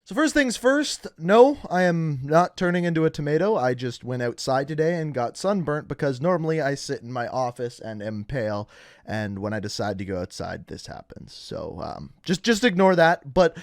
So first things first, no, I am not turning into a tomato. I just went outside today and got sunburnt because normally I sit in my office and am pale, and when I decide to go outside, this happens. So just ignore that. But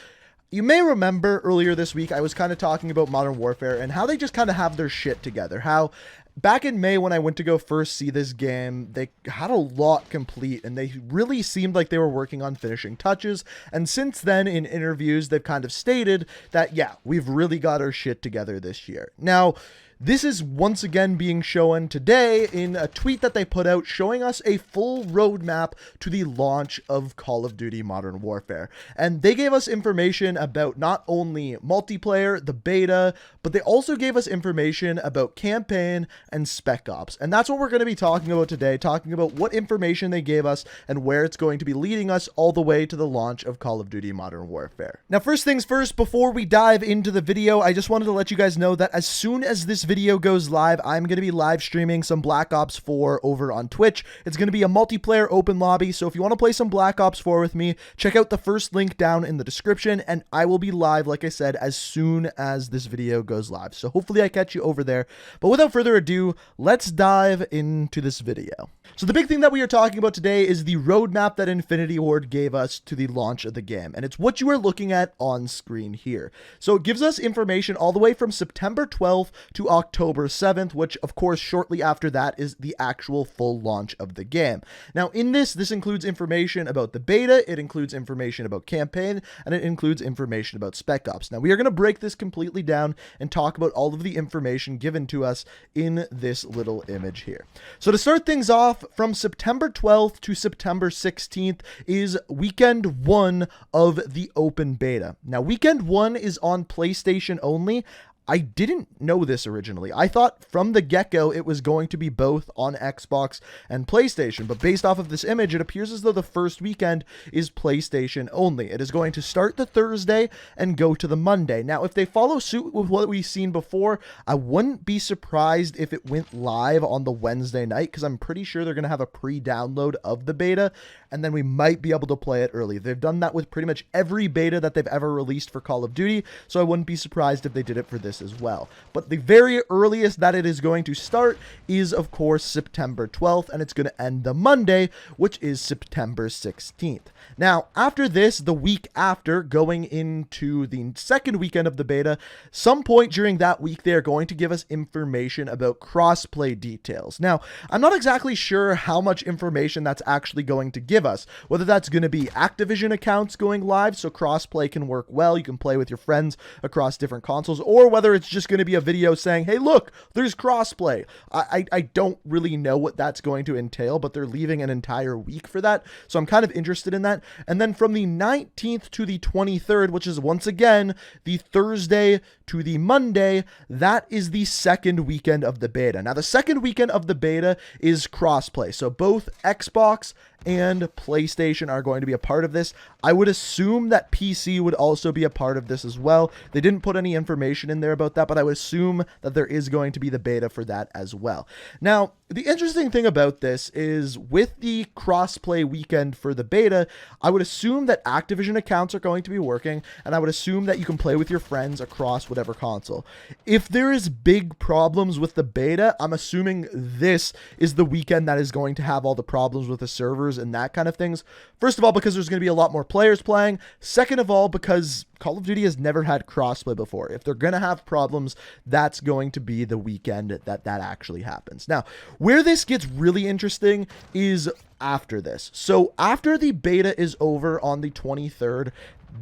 you may remember earlier this week I was kind of talking about Modern Warfare and how they just kind of have their shit together. How back in May when I went to go first see this game, they had a lot complete and they really seemed like they were working on finishing touches. And since then, in interviews, they've kind of stated that, yeah, we've really got our shit together this year. Now, this is once again being shown today in a tweet that they put out showing us a full roadmap to the launch of Call of Duty Modern Warfare. And they gave us information about not only multiplayer, the beta, but they also gave us information about campaign and Spec Ops. And that's what we're going to be talking about today, talking about what information they gave us and where it's going to be leading us all the way to the launch of Call of Duty Modern Warfare. Now, first things first, before we dive into the video, I just wanted to let you guys know that as soon as this video goes live, I'm going to be live streaming some Black Ops 4 over on Twitch. It's going to be a multiplayer open lobby, so if you want to play some Black Ops 4 with me, check out the first link down in the description, and I will be live, like I said, as soon as this video goes live. So hopefully I catch you over there. But without further ado, let's dive into this video. So the big thing that we are talking about today is the roadmap that Infinity Ward gave us to the launch of the game, and it's what you are looking at on screen here. So it gives us information all the way from September 12th to October 7th, which of course shortly after that is the actual full launch of the game. Now in this includes information about the beta, it includes information about campaign, and it includes information about Spec Ops. Now we are going to break this completely down and talk about all of the information given to us in this little image here. So to start things off, from September 12th to September 16th is weekend 1 of the open beta. Now weekend 1 is on PlayStation only. I didn't know this originally. I thought from the get-go it was going to be both on Xbox and PlayStation, but based off of this image, it appears as though the first weekend is PlayStation only. It is going to start the Thursday and go to the Monday. Now, if they follow suit with what we've seen before, I wouldn't be surprised if it went live on the Wednesday night, because I'm pretty sure they're going to have a pre-download of the beta, and then we might be able to play it early. They've done that with pretty much every beta that they've ever released for Call of Duty, so I wouldn't be surprised if they did it for this as well. But the very earliest that it is going to start is, of course, September 12th, and it's going to end the Monday, which is September 16th. Now, after this, the week after, going into the second weekend of the beta, some point during that week, they are going to give us information about crossplay details. Now, I'm not exactly sure how much information that's actually going to give us, whether that's going to be Activision accounts going live so crossplay can work well, you can play with your friends across different consoles, or whether it's just going to be a video saying, hey, look, there's crossplay. I don't really know what that's going to entail, but they're leaving an entire week for that, so I'm kind of interested in that. And then from the 19th to the 23rd, which is once again the Thursday to the Monday, that is the second weekend of the beta. Now, the second weekend of the beta is crossplay, so both Xbox and PlayStation are going to be a part of this. I would assume that PC would also be a part of this as well. They didn't put any information in there about that, but I would assume that there is going to be the beta for that as well. Now, the interesting thing about this is with the crossplay weekend for the beta, I would assume that Activision accounts are going to be working, and I would assume that you can play with your friends across whatever console. If there is big problems with the beta, I'm assuming this is the weekend that is going to have all the problems with the servers and that kind of things. First of all, because there's going to be a lot more players playing. Second of all, because Call of Duty has never had crossplay before. If they're going to have problems, that's going to be the weekend that actually happens. Now, where this gets really interesting is after this. So after the beta is over on the 23rd,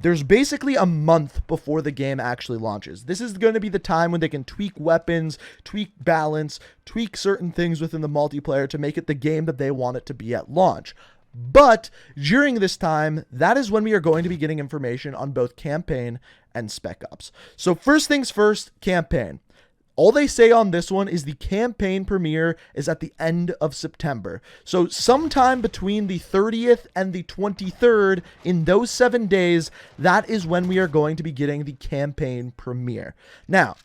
there's basically a month before the game actually launches. This is going to be the time when they can tweak weapons, tweak balance, tweak certain things within the multiplayer to make it the game that they want it to be at launch. But during this time, that is when we are going to be getting information on both campaign and Spec Ops. So first things first, campaign. All they say on this one is the campaign premiere is at the end of September. So sometime between the 30th and the 23rd, in those 7 days, that is when we are going to be getting the campaign premiere. Now,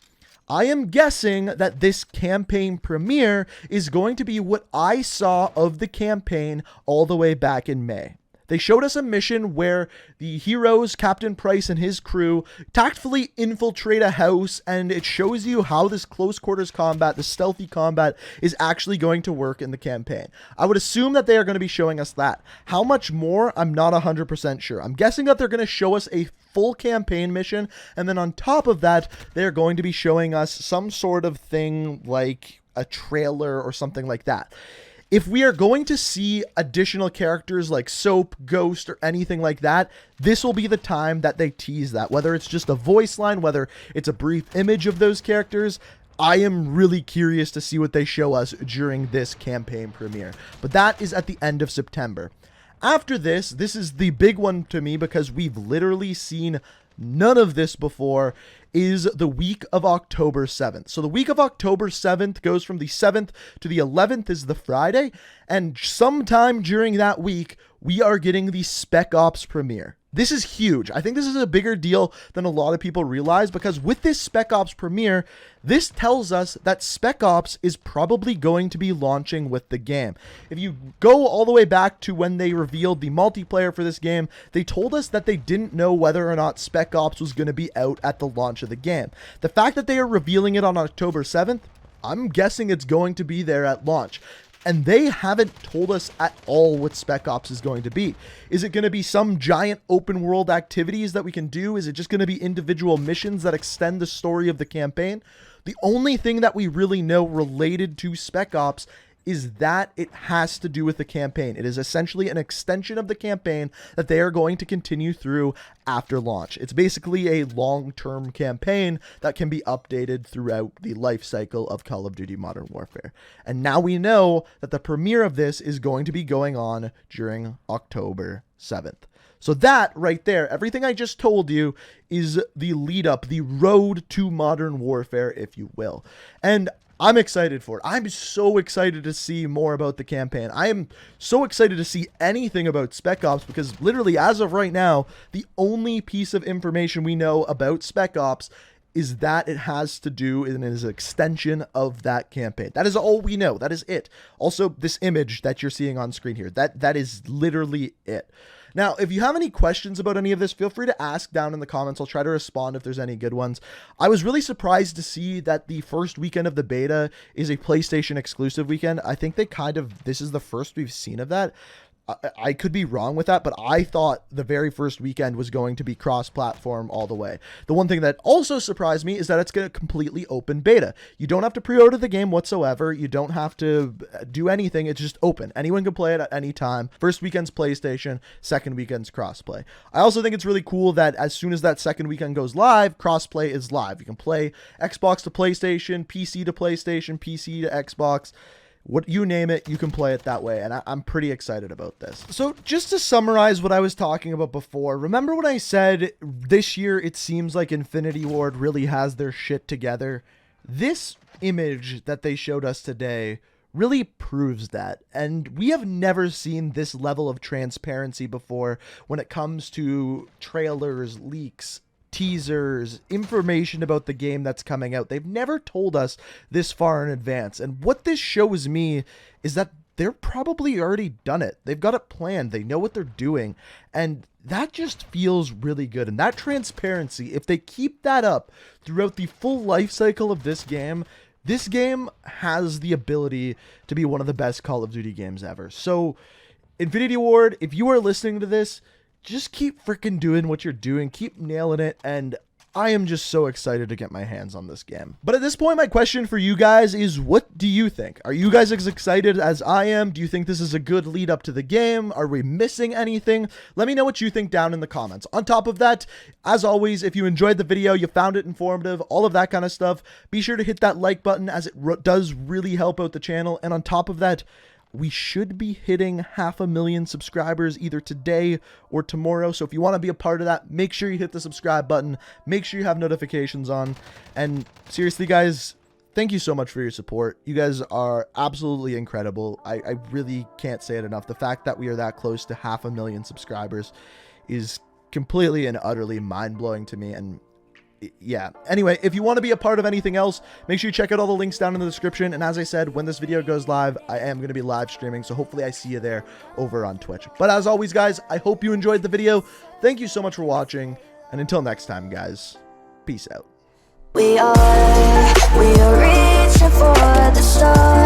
I am guessing that this campaign premiere is going to be what I saw of the campaign all the way back in May. They showed us a mission where the heroes, Captain Price and his crew, tactfully infiltrate a house, and it shows you how this close quarters combat, the stealthy combat, is actually going to work in the campaign. I would assume that they are going to be showing us that. How much more? I'm not 100% sure. I'm guessing that they're going to show us a full campaign mission, and then on top of that, they're going to be showing us some sort of thing like a trailer or something like that. If we are going to see additional characters like Soap, Ghost, or anything like that, this will be the time that they tease that. Whether it's just a voice line, whether it's a brief image of those characters, I am really curious to see what they show us during this campaign premiere. But that is at the end of September. After this is the big one to me because we've literally seen none of this before, is the week of October 7th. So the week of October 7th goes from the 7th to the 11th is the Friday, and sometime during that week, we are getting the Spec Ops premiere. This is huge. I think this is a bigger deal than a lot of people realize, because with this Spec Ops premiere, this tells us that Spec Ops is probably going to be launching with the game. If you go all the way back to when they revealed the multiplayer for this game, they told us that they didn't know whether or not Spec Ops was going to be out at the launch of the game. The fact that they are revealing it on October 7th, I'm guessing it's going to be there at launch. And they haven't told us at all what Spec Ops is going to be. Is it going to be some giant open world activities that we can do? Is it just going to be individual missions that extend the story of the campaign? The only thing that we really know related to Spec Ops is that it has to do with the campaign. It is essentially an extension of the campaign that they are going to continue through after launch. It's basically a long-term campaign that can be updated throughout the life cycle of Call of Duty Modern Warfare. And now we know that the premiere of this is going to be going on during October 7th. So that right there, everything I just told you is the lead up, the road to Modern Warfare, if you will. And I'm excited for it. I'm so excited to see more about the campaign. I am so excited to see anything about Spec Ops because literally as of right now, the only piece of information we know about Spec Ops is that it has to do and is an extension of that campaign. That is all we know. That is it. Also, this image that you're seeing on screen here, that is literally it. Now, if you have any questions about any of this, feel free to ask down in the comments. I'll try to respond if there's any good ones. I was really surprised to see that the first weekend of the beta is a PlayStation exclusive weekend. I think this is the first we've seen of that. I could be wrong with that, but I thought the very first weekend was going to be cross-platform all the way. The one thing that also surprised me is that it's going to completely open beta. You don't have to pre-order the game whatsoever. You don't have to do anything. It's just open. Anyone can play it at any time. First weekend's PlayStation, second weekend's crossplay. I also think it's really cool that as soon as that second weekend goes live, crossplay is live. You can play Xbox to PlayStation, PC to PlayStation, PC to Xbox. What you name it, you can play it that way, and I'm pretty excited about this. So just to summarize what I was talking about before, remember when I said this year it seems like Infinity Ward really has their shit together? This image that they showed us today really proves that, and we have never seen this level of transparency before when it comes to trailers, leaks, teasers, information about the game that's coming out. They've never told us this far in advance. And what this shows me is that they're probably already done it. They've got it planned. They know what they're doing. And that just feels really good. And that transparency, if they keep that up throughout the full life cycle of this game has the ability to be one of the best Call of Duty games ever. So Infinity Ward, if you are listening to this, just keep freaking doing what you're doing. Keep nailing it. And I am just so excited to get my hands on this game. But at this point, my question for you guys is, what do you think? Are you guys as excited as I am? Do you think this is a good lead up to the game? Are we missing anything? Let me know what you think down in the comments. On top of that, as always, if you enjoyed the video, you found it informative, all of that kind of stuff, be sure to hit that like button as it does really help out the channel. And on top of that, we should be hitting 500,000 subscribers either today or tomorrow. So if you want to be a part of that, make sure you hit the subscribe button. Make sure you have notifications on. And seriously, guys, thank you so much for your support. You guys are absolutely incredible. I really can't say it enough. The fact that we are that close to 500,000 subscribers is completely and utterly mind-blowing to me. And yeah. Anyway, if you want to be a part of anything else, make sure you check out all the links down in the description. And as I said, when this video goes live, I am going to be live streaming. So hopefully I see you there over on Twitch. But as always, guys, I hope you enjoyed the video. Thank you so much for watching. And until next time, guys, peace out. We are reaching for the stars.